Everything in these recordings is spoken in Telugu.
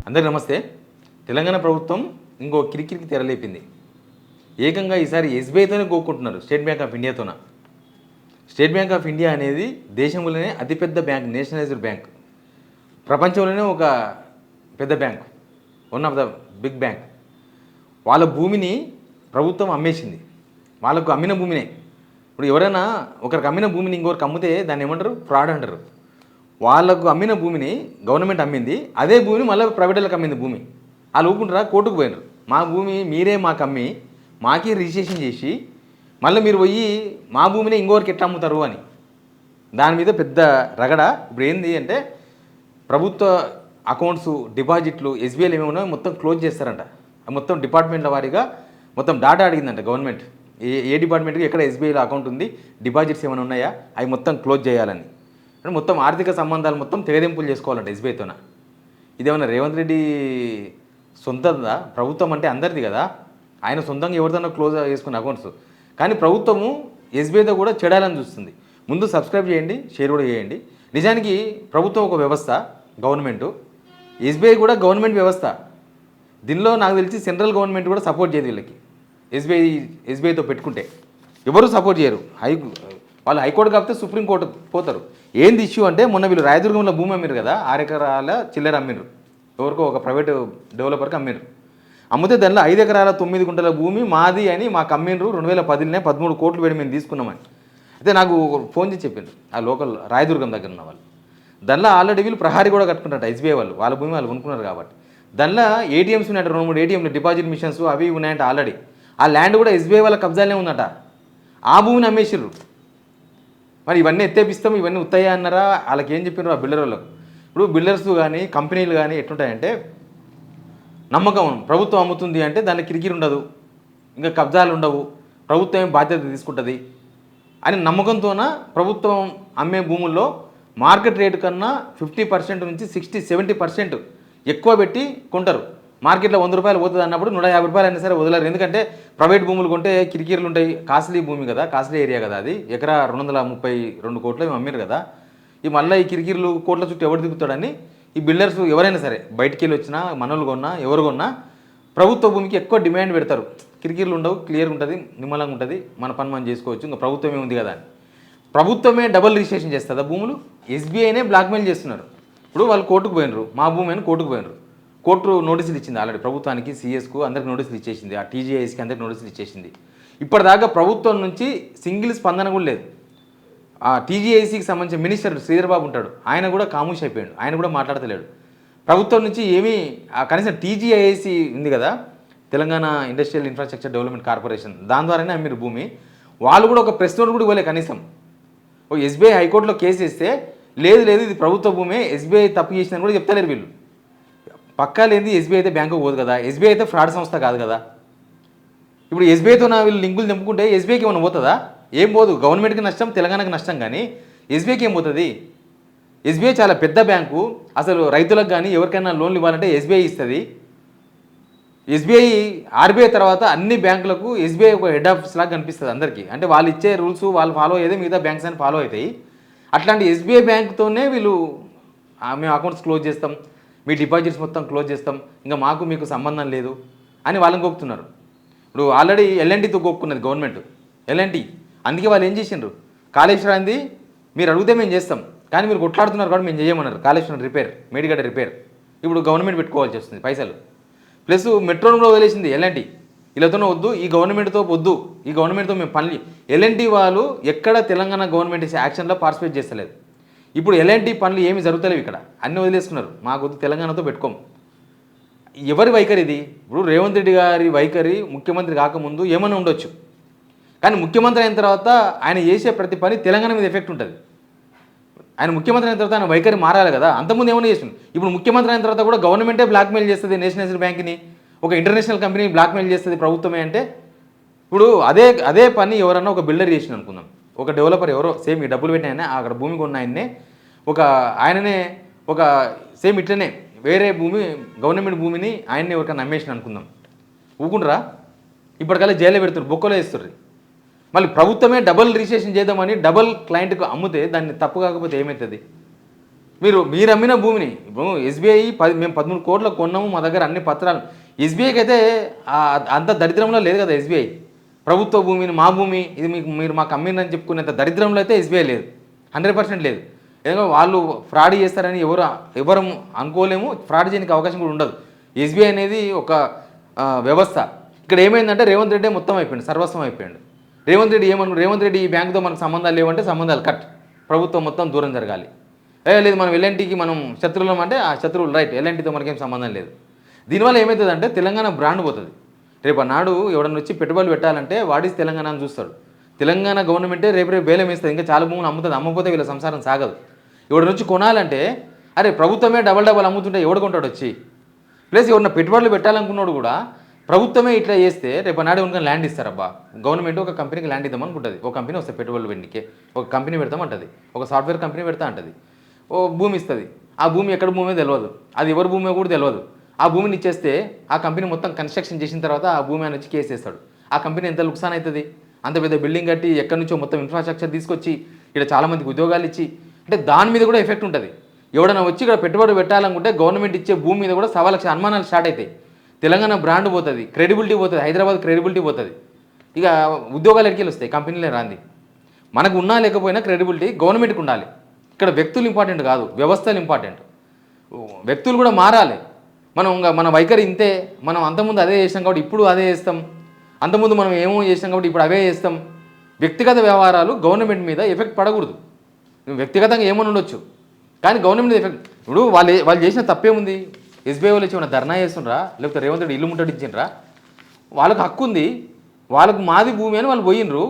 అందరికీ నమస్తే. తెలంగాణ ప్రభుత్వం ఇంకో కిరికిరికి తెరలేపింది. ఏకంగా ఈసారి ఎస్బీఐతోనే గోక్కుంటున్నారు, స్టేట్ బ్యాంక్ ఆఫ్ ఇండియాతోన. స్టేట్ బ్యాంక్ ఆఫ్ ఇండియా అనేది దేశంలోనే అతిపెద్ద బ్యాంక్, నేషనలైజ్డ్ బ్యాంక్, ప్రపంచంలోనే ఒక పెద్ద bank, one of the big bank. వాళ్ళ భూమిని ప్రభుత్వం అమ్మేసింది. వాళ్ళకు అమ్మిన భూమినే. ఇప్పుడు ఎవరైనా ఒకరికి అమ్మిన భూమిని ఇంకొకరికి అమ్మితే దాన్ని ఏమంటారు? ఫ్రాడ్ అంటారు. వాళ్ళకు అమ్మిన భూమిని గవర్నమెంట్ అమ్మింది, అదే భూమిని మళ్ళీ ప్రైవేట్లకు అమ్మింది. భూమి వాళ్ళు ఊపుకుంటారా? కోర్టుకు పోయినారు. మా భూమి మీరే మాకు అమ్మి మాకే రిజిస్ట్రేషన్ చేసి మళ్ళీ మీరు పోయి మా భూమిని ఇంకొకరికి ఎట్లా అమ్ముతారు అని దాని మీద పెద్ద రగడ. ఇప్పుడు ఏంది అంటే ప్రభుత్వ అకౌంట్స్, డిపాజిట్లు, ఎస్బీఐలు ఏమేమో మొత్తం క్లోజ్ చేస్తారంట. మొత్తం డిపార్ట్మెంట్ల వారీగా మొత్తం డాటా అడిగిందంట గవర్నమెంట్. ఏ డిపార్ట్మెంట్కి ఎక్కడ ఎస్బీఐలో అకౌంట్ ఉంది, డిపాజిట్స్ ఏమైనా ఉన్నాయా, అవి మొత్తం క్లోజ్ చేయాలని. అంటే మొత్తం ఆర్థిక సంబంధాలు మొత్తం తెగదెంపులు చేసుకోవాలంట ఎస్బీఐతోన. ఇదేమన్నా రేవంత్ రెడ్డి సొంతందా? ప్రభుత్వం అంటే అందరిది కదా, ఆయన సొంతంగా ఎవరిదైనా క్లోజ్ చేసుకున్న అకౌంట్స్. కానీ ప్రభుత్వము ఎస్బీఐతో కూడా చెడాలని చూస్తుంది. ముందు సబ్స్క్రైబ్ చేయండి, షేర్ కూడా చేయండి. నిజానికి ప్రభుత్వం ఒక వ్యవస్థ, గవర్నమెంటు. ఎస్బీఐ కూడా గవర్నమెంట్ వ్యవస్థ. దీనిలో నాకు తెలిసి సెంట్రల్ గవర్నమెంట్ కూడా సపోర్ట్ చేయదు వీళ్ళకి. ఎస్బీఐతో పెట్టుకుంటే ఎవరు సపోర్ట్ చేయరు. వాళ్ళు హైకోర్టు కాకపోతే సుప్రీంకోర్టు పోతారు. ఏంది ఇష్యూ అంటే మొన్న వీళ్ళు రాయదుర్గంలో భూమి అమ్మిరు కదా, 6 ఎకరాల చిల్లర అమ్మిరు. ఎవరికో ఒక ప్రైవేటు డెవలపర్కి అమ్మిరు. అమ్మితే దానిలో 5 ఎకరాల 9 గుంటల భూమి మాది అని మాకు అమ్మిండ్రు. 2010లోనే 13 కోట్లు పెట్టి మేము తీసుకున్నామని. అయితే నాకు ఫోన్ చేసి చెప్పిండ్రు ఆ లోకల్ రాయదుర్గం దగ్గర ఉన్న వాళ్ళు. దానిలో ఆల్రెడీ వీళ్ళు ప్రహారీ కూడా కట్టుకుంటారు ఎస్బీఐ వాళ్ళు. వాళ్ళ భూమి వాళ్ళు కొనుక్కున్నారు కాబట్టి. దానిలో ఏటీఎంస్ ఉన్నాయంట, 2-3 ఏటీఎంలు, డిపాజిట్ మిషన్స్ అవి ఉన్నాయంట ఆల్రెడీ. ఆ ల్యాండ్ కూడా ఎస్బీఐ వాళ్ళ కబ్జాలే ఉందట. ఆ భూమిని అమ్మేసిర్రు. మరి ఇవన్నీ ఎత్తేపిస్తాం, ఇవన్నీ ఉత్తాయి అన్నారా? వాళ్ళకి ఏం చెప్పినారు ఆ బిల్డర్ వాళ్ళకు? ఇప్పుడు బిల్డర్స్ కానీ కంపెనీలు కానీ ఎట్లుంటాయంటే నమ్మకం, ప్రభుత్వం అమ్ముతుంది అంటే దానికి కిరికిరి ఉండదు, ఇంకా కబ్జాలు ఉండవు, ప్రభుత్వం బాధ్యత తీసుకుంటుంది అని నమ్మకంతోన ప్రభుత్వం అమ్మే భూముల్లో మార్కెట్ రేటు కన్నా 50% నుంచి 60-70% ఎక్కువ పెట్టి కొంటారు. మార్కెట్లో 100 రూపాయలు పోతుంది అన్నప్పుడు 150 రూపాయలు అయినా సరే వదలరు. ఎందుకంటే ప్రైవేట్ భూములు కొంటే కిరికీరులు ఉంటాయి. కాస్ట్లీ భూమి కదా, కాస్ట్లీ ఏరియా కదా, అది ఎకరా 232 కోట్లు అమ్మిరు కదా. ఈ మళ్ళీ ఈ కిరికీరులు కోట్ల చుట్టూ ఎవరు దిగుతాడని ఈ బిల్డర్స్ ఎవరైనా సరే బయటికి వెళ్ళి వచ్చినా, మనోళ్ళు కొన్నా, ఎవరు కొన్నా ప్రభుత్వ భూమికి ఎక్కువ డిమాండ్ పెడతారు. కిరికీరులు ఉండవు, క్లియర్గా ఉంటుంది, నిమ్మలంగా ఉంటుంది, మన పని మనం చేసుకోవచ్చు, ఇంకా ప్రభుత్వమే ఉంది కదా అని. ప్రభుత్వమే డబుల్ రిజిస్ట్రేషన్ చేస్తుందా భూములు? ఎస్బీఐనే బ్లాక్మెయిల్ చేస్తున్నారు. ఇప్పుడు వాళ్ళు కోర్టుకు పోయినరు, మా భూమి అని కోర్టుకు పోయినరు. కోర్టు నోటీసులు ఇచ్చింది ఆల్రెడీ ప్రభుత్వానికి, సీఎస్కు అందరికి నోటీసులు ఇచ్చేసింది, ఆ టీజీఐఎస్కి అందరికి నోటీసులు ఇచ్చేసింది. ఇప్పటిదాకా ప్రభుత్వం నుంచి సింగిల్ స్పందన కూడా లేదు. ఆ టీజీఐసీకి సంబంధించిన మినిస్టర్ శ్రీధర్ బాబు ఉంటాడు, ఆయన కూడా ఖామోష్ అయిపోయాడు, ఆయన కూడా మాట్లాడతలేడు. ప్రభుత్వం నుంచి ఏమీ కనీసం టీజీఐసీ ఉంది కదా, Telangana industrial infrastructure development corporation, దాని ద్వారానే అమ్మిరు భూమి. వాళ్ళు కూడా ఒక ప్రెస్ నోట్ కూడా ఇవ్వలే కనీసం. ఓ ఎస్బీఐ హైకోర్టులో కేసు వేస్తే లేదు ఇది ప్రభుత్వ భూమే, ఎస్బీఐ తప్పు చేసిందని కూడా చెప్తలేరు వీళ్ళు. పక్కా లేనిది ఎస్బీఐ అయితే బ్యాంకు పోదు కదా, ఎస్బీఐ అయితే ఫ్రాడ్ సంస్థ కాదు కదా. ఇప్పుడు ఎస్బీఐతో వీళ్ళు లింకులు తెంపుకుంటే ఎస్బీఐకి ఏమైనా పోతుందా? ఏం పోదు. గవర్నమెంట్కి నష్టం, తెలంగాణకి నష్టం, కానీ ఎస్బీఐకి ఏం పోతుంది? ఎస్బీఐ చాలా పెద్ద బ్యాంకు. అసలు రైతులకు కానీ ఎవరికైనా లోన్లు ఇవ్వాలంటే ఎస్బీఐ ఇస్తుంది. ఎస్బీఐ ఆర్బీఐ తర్వాత అన్ని బ్యాంకులకు ఎస్బీఐ ఒక హెడ్ ఆఫీస్ లాగా కనిపిస్తుంది అందరికీ. అంటే వాళ్ళు ఇచ్చే రూల్స్ వాళ్ళు ఫాలో అయ్యేదే మిగతా బ్యాంక్స్ అని ఫాలో అవుతాయి. అట్లాంటి ఎస్బీఐ బ్యాంకుతోనే వీళ్ళు మేము అకౌంట్స్ క్లోజ్ చేస్తాం, మీ డిపాజిట్స్ మొత్తం క్లోజ్ చేస్తాం, ఇంకా మాకు మీకు సంబంధం లేదు అని వాళ్ళని గోపుతున్నారు. ఇప్పుడు ఆల్రెడీ ఎల్ఎన్టీతో గోపుకున్నది గవర్నమెంట్, ఎల్ఎన్టీ. అందుకే వాళ్ళు ఏం చేసిండ్రు, కాళేశ్వరాన్ని మీరు అడిగితే మేము చేస్తాం, కానీ మీరు కొట్లాడుతున్నారు కాబట్టి మేము చేయమన్నారు. కాళేశ్వరం రిపేర్, మేడిగడ్డ రిపేర్ ఇప్పుడు గవర్నమెంట్ పెట్టుకోవాల్సి వస్తుంది పైసలు. ప్లస్ మెట్రోను కూడా వదిలేసింది ఎల్ఎన్టీ. వీళ్ళతోనే వద్దు, ఈ గవర్నమెంట్తో వద్దు, ఈ గవర్నమెంట్తో మేము పని. ఎల్ఎన్టీ వాళ్ళు ఎక్కడ తెలంగాణ గవర్నమెంట్ యాక్షన్లో పార్టిసిపేట్ చేస్తలేదు. ఇప్పుడు ఎలాంటి పనులు ఏమి జరుగుతలేవు, ఇక్కడ అన్నీ వదిలేసుకున్నారు. మాకు తెలంగాణతో పెట్టుకోము. ఎవరి వైఖరి ఇది? ఇప్పుడు రేవంత్ రెడ్డి గారి వైఖరి ముఖ్యమంత్రి కాకముందు ఏమైనా ఉండొచ్చు, కానీ ముఖ్యమంత్రి అయిన తర్వాత ఆయన చేసే ప్రతి పని తెలంగాణ మీద ఎఫెక్ట్ ఉంటుంది. ఆయన ముఖ్యమంత్రి అయిన తర్వాత ఆయన వైఖరి మారాలి కదా. అంతకుముందు ఏమైనా చేసింది, ఇప్పుడు ముఖ్యమంత్రి అయిన తర్వాత కూడా గవర్నమెంటే బ్లాక్మెయిల్ చేస్తుంది నేషనలైజ్డ్ బ్యాంక్ని, ఒక ఇంటర్నేషనల్ కంపెనీ బ్లాక్మెయిల్ చేస్తుంది ప్రభుత్వమే. అంటే ఇప్పుడు అదే పని ఎవరన్నా ఒక బిల్డర్ చేసిన అనుకుందాం, ఒక డెవలపర్ ఎవరో సేమ్ ఈ డబ్బులు పెట్టిన ఆయన, అక్కడ భూమి కొన్న ఆయన్నే ఆయననే ఒక సేమ్ ఇట్లనే వేరే భూమి, గవర్నమెంట్ భూమిని ఆయన్నే ఎవరికైనా నమ్మేసిన అనుకుందాం, ఊకుంటారా? ఇప్పటికల్లా జైల్లో పెడుతున్నారు, బొక్కలో వేస్తారు. మళ్ళీ ప్రభుత్వమే డబుల్ రిజిస్ట్రేషన్ చేద్దామని డబుల్ క్లయింట్కు అమ్మితే దాన్ని తప్పు కాకపోతే ఏమవుతుంది? మీరు అమ్మిన భూమిని ఇప్పుడు ఎస్బీఐ మేము 13 కోట్లకు కొన్నాము, మా దగ్గర అన్ని పత్రాలు. ఎస్బీఐకి అయితే అంత దరిద్రంలో లేదు కదా ఎస్బీఐ. ప్రభుత్వ భూమిని మా భూమి ఇది మీరు మాకు అమ్మిందని చెప్పుకునేంత దరిద్రంలో అయితే ఎస్బీఐ లేదు, 100% లేదు. ఎందుకంటే వాళ్ళు ఫ్రాడ్ చేస్తారని ఎవరు అనుకోలేము, ఫ్రాడ్ చేయడానికి అవకాశం కూడా ఉండదు. ఎస్బీఐ అనేది ఒక వ్యవస్థ. ఇక్కడ ఏమైందంటే రేవంత్ రెడ్డి మొత్తం అయిపోయింది, సర్వస్వం అయిపోయాడు. రేవంత్ రెడ్డి ఈ బ్యాంకుతో మనకు సంబంధాలు లేవంటే సంబంధాలు కట్, ప్రభుత్వం మొత్తం దూరం జరగాలి. లేదు మనం ఎల్ఎన్టీకి మనం శత్రువులం అంటే ఆ శత్రువులు రైట్, ఎల్ఎన్టీతో మనకేం సంబంధం లేదు. దీనివల్ల ఏమవుతుందంటే తెలంగాణ బ్రాండ్ పోతుంది. రేపు నాడు ఎవడన్నా వచ్చి పెట్టుబడులు పెట్టాలంటే వాడిస్ తెలంగాణ అని చూస్తాడు. తెలంగాణ గవర్నమెంటే రేపు బేలం వేస్తుంది, ఇంకా చాలా భూములు అమ్ముతుంది. అమ్మకపోతే వీళ్ళ సంసారం సాగదు. ఎవడ నుంచి కొనాలంటే అరే ప్రభుత్వమే డబల్ అమ్ముతుంటే ఎవడు కొంటాడు వచ్చి. ప్లస్ ఎవరన్నా పెట్టుబడులు పెట్టాలనుకున్నాడు కూడా ప్రభుత్వమే ఇట్లా చేస్తే రేపు నాడు ఉనక ల్యాండ్ ఇస్తారబ్బా. గవర్నమెంట్ ఒక కంపెనీకి ల్యాండ్ ఇద్దాం అనుకుంటుంది, ఒక కంపెనీ వస్తే పెట్టుబడులు పెట్టికే ఒక కంపెనీ పెడతామంటుంది, ఒక సాఫ్ట్వేర్ కంపెనీ పెడతా అంటుంది, ఓ భూమి ఇస్తుంది. ఆ భూమి ఎక్కడ భూమి తెలియదు, అది ఎవరి భూమి కూడా తెలియదు. ఆ భూమిని ఇచ్చేస్తే ఆ కంపెనీ మొత్తం కన్స్ట్రక్షన్ చేసిన తర్వాత ఆ భూమి అని వచ్చి కేసు వేస్తాడు. ఆ కంపెనీ ఎంత లుక్సాన్ అవుతుంది. అంత పెద్ద బిల్డింగ్ కట్టి ఎక్కడి నుంచో మొత్తం ఇన్ఫ్రాస్ట్రక్చర్ తీసుకొచ్చి ఇక్కడ చాలామందికి ఉద్యోగాలు ఇచ్చి, అంటే దాని మీద కూడా ఎఫెక్ట్ ఉంటుంది. ఎవడైనా వచ్చి ఇక్కడ పెట్టుబడి పెట్టాలనుకుంటే గవర్నమెంట్ ఇచ్చే భూమి మీద కూడా 1,00,000 అనుమానాలు స్టార్ట్ అవుతాయి. తెలంగాణ బ్రాండ్ పోతుంది, క్రెడిబిలిటీ పోతుంది, హైదరాబాద్ క్రెడిబిలిటీ పోతుంది. ఇక ఉద్యోగాలు ఎడికెళ్ళి వస్తాయి, కంపెనీలే రాంది. మనకు ఉన్నా లేకపోయినా క్రెడిబిలిటీ గవర్నమెంట్కి ఉండాలి. ఇక్కడ వ్యక్తులు ఇంపార్టెంట్ కాదు, వ్యవస్థలు ఇంపార్టెంట్. వ్యక్తులు కూడా మారాలి. మన వైఖరి ఇంతే, మనం అంతకుముందు అదే చేసాం కాబట్టి ఇప్పుడు అదే చేస్తాం, అంతకుముందు మనం ఏమో చేసాం కాబట్టి ఇప్పుడు అవే చేస్తాం. వ్యక్తిగత వ్యవహారాలు గవర్నమెంట్ మీద ఎఫెక్ట్ పడకూడదు. వ్యక్తిగతంగా ఏమని ఉండొచ్చు కానీ గవర్నమెంట్ ఎఫెక్ట్. ఇప్పుడు వాళ్ళు చేసిన తప్పేముంది. ఎస్బీఐ వాళ్ళు వచ్చి ఏమైనా ధర్నా చేస్తుండ్రా, లేకపోతే రేవంత్ రెడ్డి ఇల్లు ముట్టడించిండ్రా? వాళ్ళకు హక్కు ఉంది, వాళ్ళకు మాది భూమి అని వాళ్ళు పోయినరు.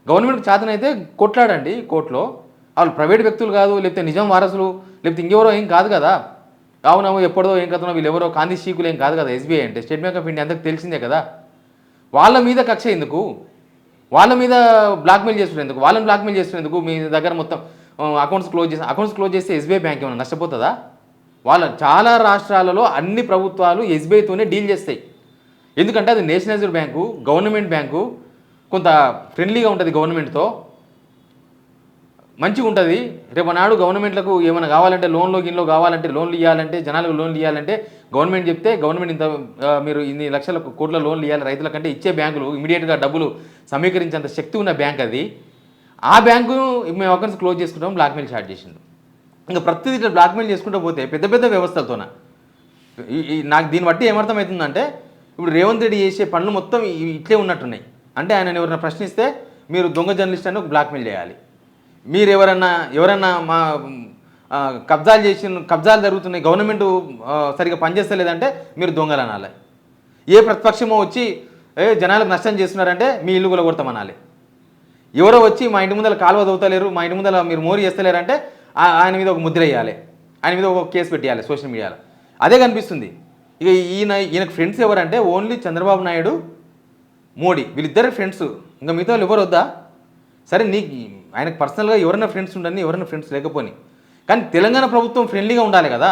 గవర్నమెంట్కి చేతనైతే కొట్లాడండి కోర్టులో. వాళ్ళు ప్రైవేట్ వ్యక్తులు కాదు, లేకపోతే నిజం వారసులు, లేకపోతే ఇంకెవరో ఏం కాదు కదా. అవునవు ఎప్పుడో ఏం కథనో వీళ్ళు ఎవరో కాంతి షీకులు ఏం కాదు కదా. ఎస్బీఐ అంటే స్టేట్ బ్యాంక్ ఆఫ్ ఇండియా అందరికి తెలిసిందే కదా. వాళ్ళ మీద కక్ష ఎందుకు, వాళ్ళ మీద బ్లాక్మెయిల్ చేస్తున్నందుకు, వాళ్ళని బ్లాక్మెయిల్ చేస్తున్నందుకు. మీ దగ్గర మొత్తం అకౌంట్స్ క్లోజ్ చేస్తే ఎస్బీఐ బ్యాంక్ ఏమైనా నష్టపోతుందా? చాలా రాష్ట్రాలలో అన్ని ప్రభుత్వాలు ఎస్బీఐతోనే డీల్ చేస్తాయి. ఎందుకంటే అది నేషనలైజ్డ్ బ్యాంకు, గవర్నమెంట్ బ్యాంకు, కొంత ఫ్రెండ్లీగా ఉంటుంది, గవర్నమెంట్తో మంచిగా ఉంటుంది. రేపు నాడు గవర్నమెంట్లకు ఏమైనా కావాలంటే లోన్లు కావాలంటే లోన్లు ఇవ్వాలంటే, జనాలకు లోన్లు ఇవ్వాలంటే గవర్నమెంట్ చెప్తే గవర్నమెంట్ ఇంత మీరు ఇన్ని లక్షల కోట్ల లోన్లు ఇవ్వాలి రైతులకంటే ఇచ్చే బ్యాంకులు ఇమీడియట్గా డబ్బులు సమీకరించేంత శక్తి ఉన్న బ్యాంక్ అది. ఆ బ్యాంకు మేము అకౌంట్స్ క్లోజ్ చేసుకుంటాం, బ్లాక్మెయిల్ స్టార్ట్ చేసిండు. ఇంకా ప్రతిదీ ఇట్లా బ్లాక్మెయిల్ చేసుకుంటూ పోతే పెద్ద పెద్ద వ్యవస్థలతోన నాకు దీన్ని బట్టి ఏమర్థమవుతుందంటే ఇప్పుడు రేవంత్ రెడ్డి చేసే పనులు మొత్తం ఇట్లే ఉన్నట్టున్నాయి. అంటే ఆయన ఎవరైనా ప్రశ్నిస్తే మీరు దొంగ జర్నలిస్ట్ అని బ్లాక్మెయిల్ చేయాలి. మీరు ఎవరన్నా మా కబ్జాలు జరుగుతున్నాయి, గవర్నమెంట్ సరిగ్గా పనిచేస్తలేదంటే మీరు దొంగలు అనాలి. ఏ ప్రతిపక్షమో వచ్చి జనాలకు నష్టం చేస్తున్నారంటే మీ ఇల్లు కూడా కొడతామనాలి. ఎవరో వచ్చి మా ఇంటి ముందర కాలువ దవ్వుతలేరు, మా ఇంటి ముందర మీరు మోరీ చేస్తలేరంటే ఆయన మీద ఒక ముద్ర వేయాలి, ఆయన మీద ఒక కేసు పెట్టేయాలి సోషల్ మీడియాలో. అదే కనిపిస్తుంది. ఇక ఈయనకు ఫ్రెండ్స్ ఎవరంటే ఓన్లీ చంద్రబాబు నాయుడు, మోడీ, వీళ్ళిద్దరు ఫ్రెండ్స్. ఇంకా మిగతా వాళ్ళు ఎవరు వద్దా? సరే ఆయనకు పర్సనల్గా ఎవరైనా ఫ్రెండ్స్ ఉండని, ఎవరైనా ఫ్రెండ్స్ లేకపోని, కానీ తెలంగాణ ప్రభుత్వం ఫ్రెండ్లీగా ఉండాలి కదా.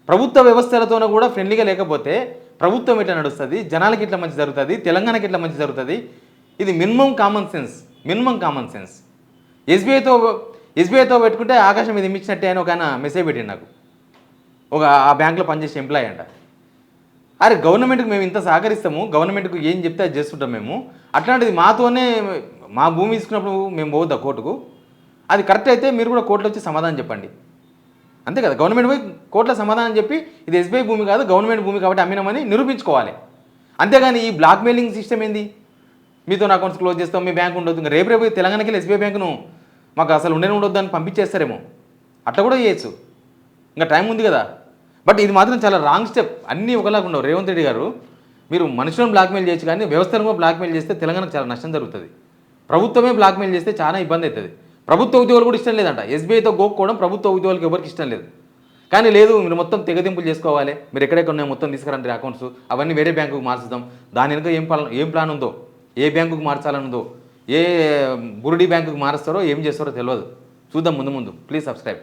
ప్రభుత్వ వ్యవస్థలతోనూ కూడా ఫ్రెండ్లీగా లేకపోతే ప్రభుత్వం ఎట్లా నడుస్తుంది, జనాలకి ఇట్లా మంచి జరుగుతుంది, తెలంగాణకి ఇట్లా మంచి జరుగుతుంది. ఇది మినిమం కామన్ సెన్స్. ఎస్బీఐతో పెట్టుకుంటే ఆకాశం మీద ఇమ్మిచ్చినట్టే అని ఒక ఆయన మెసేజ్ పెట్టిండు నాకు. ఆ బ్యాంకులో పనిచేసే ఎంప్లాయీ అంట. అరే గవర్నమెంట్కి మేము ఇంత సహకరిస్తాము, గవర్నమెంట్కు ఏం చెప్తే అది చేస్తుంటాం మేము. అట్లాంటిది మాతోనే మా భూమి తీసుకున్నప్పుడు మేము పోవద్దా కోర్టుకు? అది కరెక్ట్ అయితే మీరు కూడా కోర్టులో వచ్చి సమాధానం చెప్పండి. అంతే కదా, గవర్నమెంట్ పోయి కోర్టులో సమాధానం చెప్పి ఇది ఎస్బీఐ భూమి కాదు గవర్నమెంట్ భూమి కాబట్టి అమ్మినామని నిరూపించుకోవాలి. అంతేగాని ఈ బ్లాక్మెయిలింగ్ సిస్టమ్ ఏంది? మీతో నా అకౌంట్స్ క్లోజ్ చేస్తాం, మీ బ్యాంక్ ఉండొద్దు, ఇంకా రేపు తెలంగాణకి వెళ్ళి ఎస్బీఐ బ్యాంకును మాకు అసలు ఉండొద్దు అని పంపించేస్తారేమో. అట్లా కూడా చేయొచ్చు, ఇంకా టైం ఉంది కదా. బట్ ఇది మాత్రం చాలా రాంగ్ స్టెప్. అన్నీ ఒకలాగా ఉండవు. రేవంత్ రెడ్డి గారు మీరు మనుషులను బ్లాక్మెయిల్ చేయొచ్చు, కానీ వ్యవస్థను కూడా బ్లాక్మెయిల్ చేస్తే తెలంగాణకు చాలా నష్టం జరుగుతుంది. ప్రభుత్వమే బ్లాక్మెయిల్ చేస్తే చాలా ఇబ్బంది అవుతుంది. ప్రభుత్వ ఉద్యోగులు కూడా ఇష్టం లేదంట ఎస్బీఐతో గోక్కోవడం. ప్రభుత్వ ఉద్యోగులకు ఎవరికి ఇష్టం లేదు. కానీ లేదు మీరు మొత్తం తెగదింపులు చేసుకోవాలి, మీరు ఎక్కడెక్కడ ఉన్నాయో మొత్తం తీసుకురండి అకౌంట్స్, అవన్నీ వేరే బ్యాంకుకు మార్చుదాం. దాని వెనుక ఏం ప్లాన్ ఉందో, ఏ బ్యాంకుకు మార్చాలనుందో, ఏ బురుడి బ్యాంకుకు మారుస్తారో ఏం చేస్తారో తెలియదు. చూద్దాం ముందు. Please subscribe.